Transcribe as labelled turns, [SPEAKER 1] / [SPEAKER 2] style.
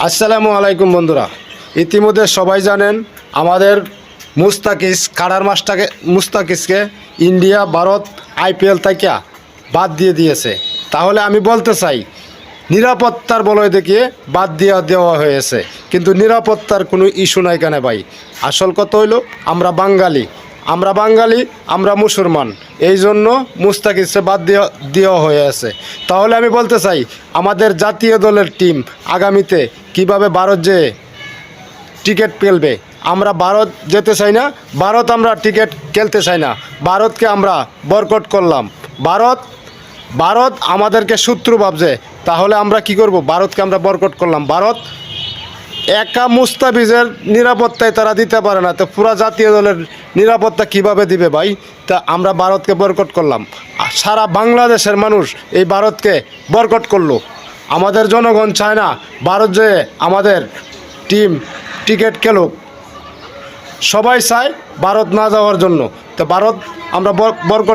[SPEAKER 1] আসসালামু আলাইকুম বন্ধুরা, ইতিমধ্যে সবাই জানেন আমাদের মুস্তাকিজকে ইন্ডিয়া ভারত আইপিএল থেকে বাদ দিয়ে দিয়েছে। তাহলে আমি বলতে চাই নিরাপত্তার বলয় দেখিয়ে বাদ দেওয়া হয়েছে, কিন্তু নিরাপত্তার কোনো ইস্যু নাই কেন ভাই। আসল কথা হইল আমরা বাঙালি, আমরা মুসলমান, এই জন্য মুস্তাকিজকে বাদ দেওয়া হয়েছে। তাহলে আমি বলতে চাই আমাদের জাতীয় দলের টিম আগামীতে কিভাবে ভারত যেয়ে টিকিট পেলবে। আমরা ভারত যেতে চাই না, আমরা টিকিট খেলতে চাই না, ভারতকে আমরা বয়কট করলাম। ভারত আমাদেরকে শত্রু ভাবছে, তাহলে আমরা কি করব? ভারতকে আমরা বয়কট করলাম। ভারত একা মুস্তাফিজের নিরাপত্তায় তারা দিতে পারে না, তো পুরা জাতীয় দলের নিরাপত্তা কিভাবে দিবে ভাই? তা আমরা ভারতকে বয়কট করলাম। সারা বাংলাদেশের মানুষ এই ভারতকে বয়কট করলো। আমাদের জনগণ চায় না ভারত যে আমাদের টিম টিকিট খেলুক, সবাই চায় ভারত না যাওয়ার জন্য। তো ভারত আমরা বয়কট